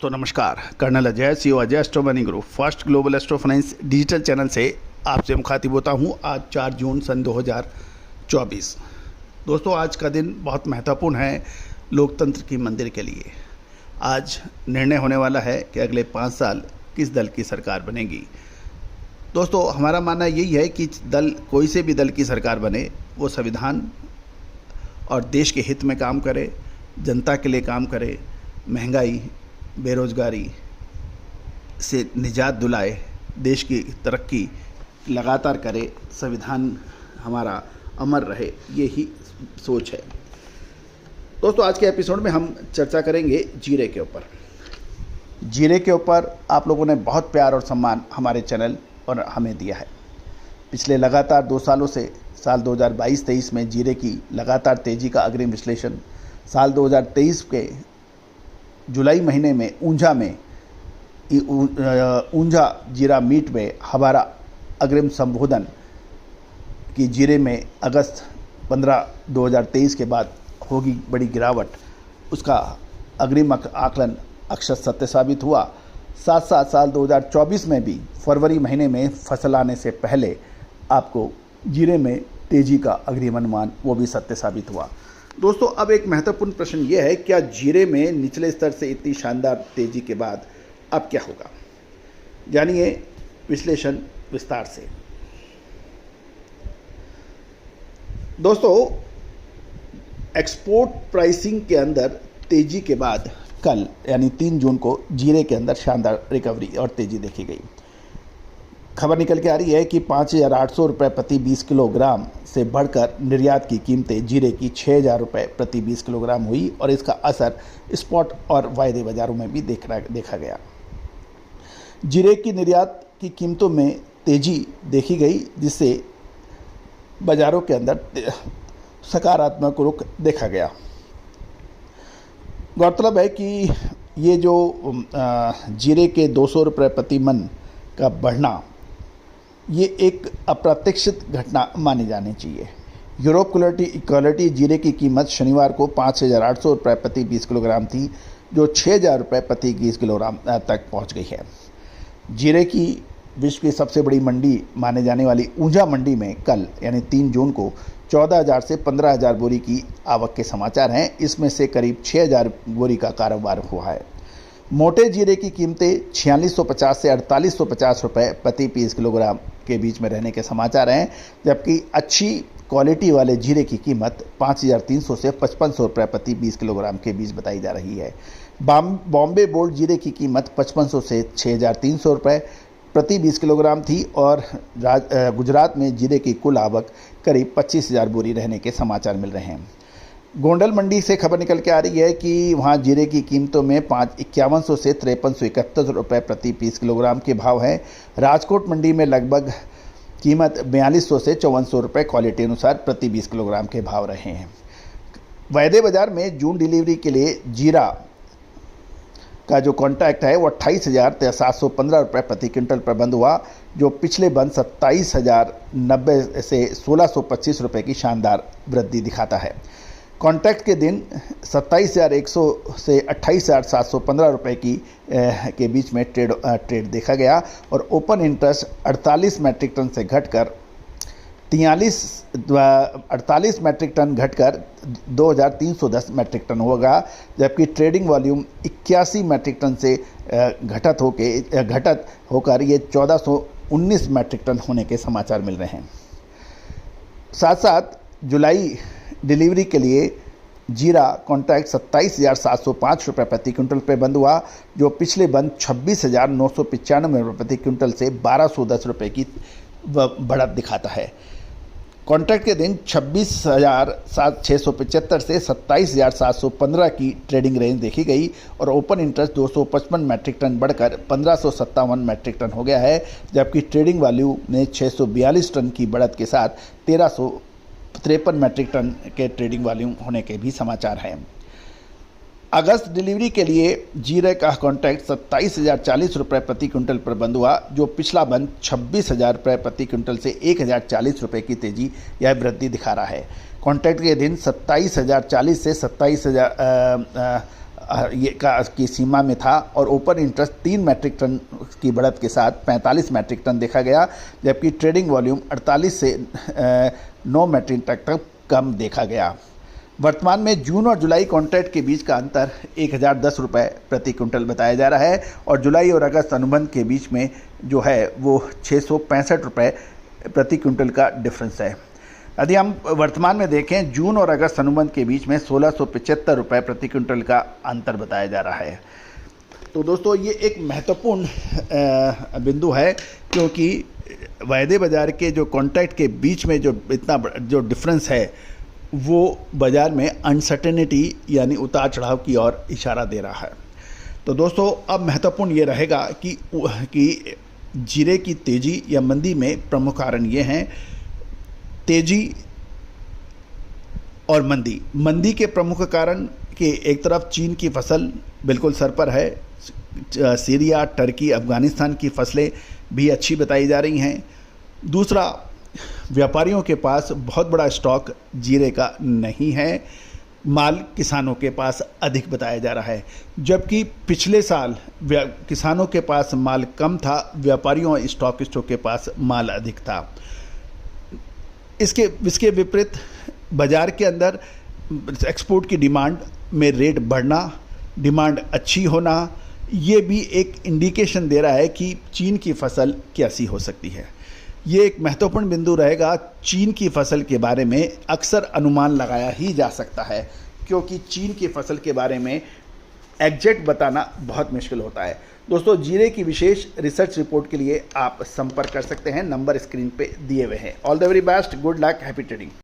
दोस्तों नमस्कार। Colonel Ajay CO Ajay astro money group first global astro finance digital channel से आपसे मुखातिब होता हूं। आज 4 जून सन 2024। दोस्तों आज का दिन बहुत महत्वपूर्ण है लोकतंत्र की मंदिर के लिए। आज निर्णय होने वाला है कि अगले 5 साल किस दल की सरकार बनेगी। दोस्तों हमारा मानना यही है कि दल कोई से भी दल की सरकार बने वो संविधान और देश के हित में काम करे, जनता के लिए काम करे, महंगाई बेरोज़गारी से निजात दिलाए, देश की तरक्की लगातार करे, संविधान हमारा अमर रहे, ये ही सोच है। दोस्तों आज के एपिसोड में हम चर्चा करेंगे जीरे के ऊपर। जीरे के ऊपर आप लोगों ने बहुत प्यार और सम्मान हमारे चैनल और हमें दिया है। पिछले लगातार 2 सालों से साल 2022-23 में जीरे की लगातार तेज़ी का अग्रिम विश्लेषण, साल 2023 के जुलाई महीने में ऊंझा जीरा मीट में हमारा अग्रिम संबोधन कि जीरे में अगस्त 15 2023 के बाद होगी बड़ी गिरावट, उसका अग्रिम आकलन अक्षर सत्य साबित हुआ। साथ साथ साल 2024 में भी फरवरी महीने में फसल आने से पहले आपको जीरे में तेज़ी का अग्रिम अनुमान वो भी सत्य साबित हुआ। दोस्तों अब एक महत्वपूर्ण प्रश्न ये है, क्या जीरे में निचले स्तर से इतनी शानदार तेज़ी के बाद अब क्या होगा? जानिए विश्लेषण विस्तार से। दोस्तों एक्सपोर्ट प्राइसिंग के अंदर तेज़ी के बाद कल यानी 3 जून को जीरे के अंदर शानदार रिकवरी और तेज़ी देखी गई। खबर निकल के आ रही है कि 5,800 रुपये प्रति 20 किलोग्राम से बढ़कर निर्यात की कीमतें जीरे की 6,000 रुपये प्रति 20 किलोग्राम हुई और इसका असर स्पॉट और वायदे बाज़ारों में भी देखा गया। जीरे की निर्यात की कीमतों में तेज़ी देखी गई, जिससे बाज़ारों के अंदर सकारात्मक रुख देखा गया। गौरतलब है कि ये जो जीरे के 200 रुपये प्रति मन का बढ़ना ये एक अप्रत्याशित घटना मानी जानी चाहिए। यूरोप क्वालिटी जीरे की कीमत शनिवार को 5,800 रुपये प्रति 20 किलोग्राम थी, जो 6,000 रुपये प्रति 20 किलोग्राम तक पहुंच गई है। जीरे की विश्व की सबसे बड़ी मंडी माने जाने वाली ऊंझा मंडी में कल यानी 3 जून को 14,000 से 15,000 बोरी की आवक के समाचार हैं। इसमें से करीब 6,000 बोरी का कारोबार हुआ है। मोटे जीरे की कीमतें 4650 से 4850 रुपये प्रति 20 किलोग्राम के बीच में रहने के समाचार हैं, जबकि अच्छी क्वालिटी वाले जीरे की कीमत 5,300 से 5,500 रुपये प्रति 20 किलोग्राम के बीच बताई जा रही है। बॉम्बे बोल्ड जीरे की कीमत 5,500 से 6,300 रुपये प्रति 20 किलोग्राम थी और गुजरात में जीरे की कुल आवक करीब 25,000 बोरी रहने के समाचार मिल रहे हैं। गोंडल मंडी से खबर निकल के आ रही है कि वहाँ जीरे की कीमतों में 5,51 से 5371 रुपये प्रति 20 किलोग्राम के भाव हैं। राजकोट मंडी में लगभग कीमत 4200 से 5400 रुपये क्वालिटी अनुसार प्रति 20 किलोग्राम के भाव रहे हैं। वायदे बाज़ार में जून डिलीवरी के लिए जीरा का जो कॉन्ट्रैक्ट है वो 28,715 रुपये प्रति क्विंटल पर बंद हुआ, जो पिछले बंद 27,090 से 1,625 रुपये की शानदार वृद्धि दिखाता है। कॉन्ट्रैक्ट के दिन 27,100 से 28,715 रुपये के बीच में ट्रेड देखा गया और ओपन इंटरेस्ट 48 मैट्रिक टन से घटकर 48 मैट्रिक टन घटकर 2,310 मैट्रिक टन होगा, जबकि ट्रेडिंग वॉल्यूम 81 मैट्रिक टन से घटत होकर ये 1,419 मैट्रिक टन होने के समाचार मिल रहे हैं। साथ साथ जुलाई डिलीवरी के लिए जीरा कॉन्ट्रैक्ट 27,705 रुपये प्रति क्विंटल पर बंद हुआ, जो पिछले बंद 26,995 रुपये प्रति क्विंटल से 1,210 रुपये की बढ़त दिखाता है। कॉन्ट्रैक्ट के दिन 26,675 से 27,715 की ट्रेडिंग रेंज देखी गई और ओपन इंटरेस्ट 255 मैट्रिक टन बढ़कर 1,557 मैट्रिक टन हो गया है, जबकि ट्रेडिंग वैल्यू ने 642 टन की बढ़त के साथ 1,353 मैट्रिक टन के ट्रेडिंग वॉल्यूम होने के भी समाचार हैं। अगस्त डिलीवरी के लिए जीरे का कॉन्ट्रैक्ट 27,040 रुपये प्रति क्विंटल पर बंद हुआ, जो पिछला बंद 26,000 रुपये प्रति क्विंटल से 1,040 रुपये की तेज़ी या वृद्धि दिखा रहा है। कॉन्ट्रैक्ट के दिन 27,040 से की सीमा में था और ओपन इंटरेस्ट 3 मैट्रिक टन की बढ़त के साथ 45 मैट्रिक टन देखा गया, जबकि ट्रेडिंग वॉल्यूम 48 से 9 मैट्रिक टन तक कम देखा गया। वर्तमान में जून और जुलाई कॉन्ट्रैक्ट के बीच का अंतर 1010 रुपये प्रति क्विंटल बताया जा रहा है और जुलाई और अगस्त अनुबंध के बीच में जो है वो 665 रुपये प्रति क्विंटल का डिफरेंस है। यदि हम वर्तमान में देखें, जून और अगस्त अनुबंध के बीच में 1675 रुपये प्रति क्विंटल का अंतर बताया जा रहा है। तो दोस्तों ये एक महत्वपूर्ण बिंदु है, क्योंकि वायदे बाज़ार के जो कॉन्ट्रैक्ट के बीच में जो इतना जो डिफरेंस है वो बाज़ार में अनसर्टेनिटी यानी उतार चढ़ाव की ओर इशारा दे रहा है। तो दोस्तों अब महत्वपूर्ण ये रहेगा कि जीरे की तेज़ी या मंदी में प्रमुख कारण ये हैं, तेज़ी और मंदी के प्रमुख कारण कि एक तरफ चीन की फसल बिल्कुल सर पर है, सीरिया, टर्की, अफ़गानिस्तान की फसलें भी अच्छी बताई जा रही हैं। दूसरा, व्यापारियों के पास बहुत बड़ा स्टॉक जीरे का नहीं है, माल किसानों के पास अधिक बताया जा रहा है, जबकि पिछले साल किसानों के पास माल कम था, व्यापारियों और स्टॉकिस्टों के पास माल अधिक था। इसके विपरीत बाज़ार के अंदर एक्सपोर्ट की डिमांड में रेट बढ़ना, डिमांड अच्छी होना, ये भी एक इंडिकेशन दे रहा है कि चीन की फसल कैसी हो सकती है। ये एक महत्वपूर्ण बिंदु रहेगा। चीन की फसल के बारे में अक्सर अनुमान लगाया ही जा सकता है, क्योंकि चीन की फसल के बारे में एग्जैक्ट बताना बहुत मुश्किल होता है। दोस्तों जीरे की विशेष रिसर्च रिपोर्ट के लिए आप संपर्क कर सकते हैं, नंबर स्क्रीन पे दिए हुए हैं। All the very best, good luck, happy trading.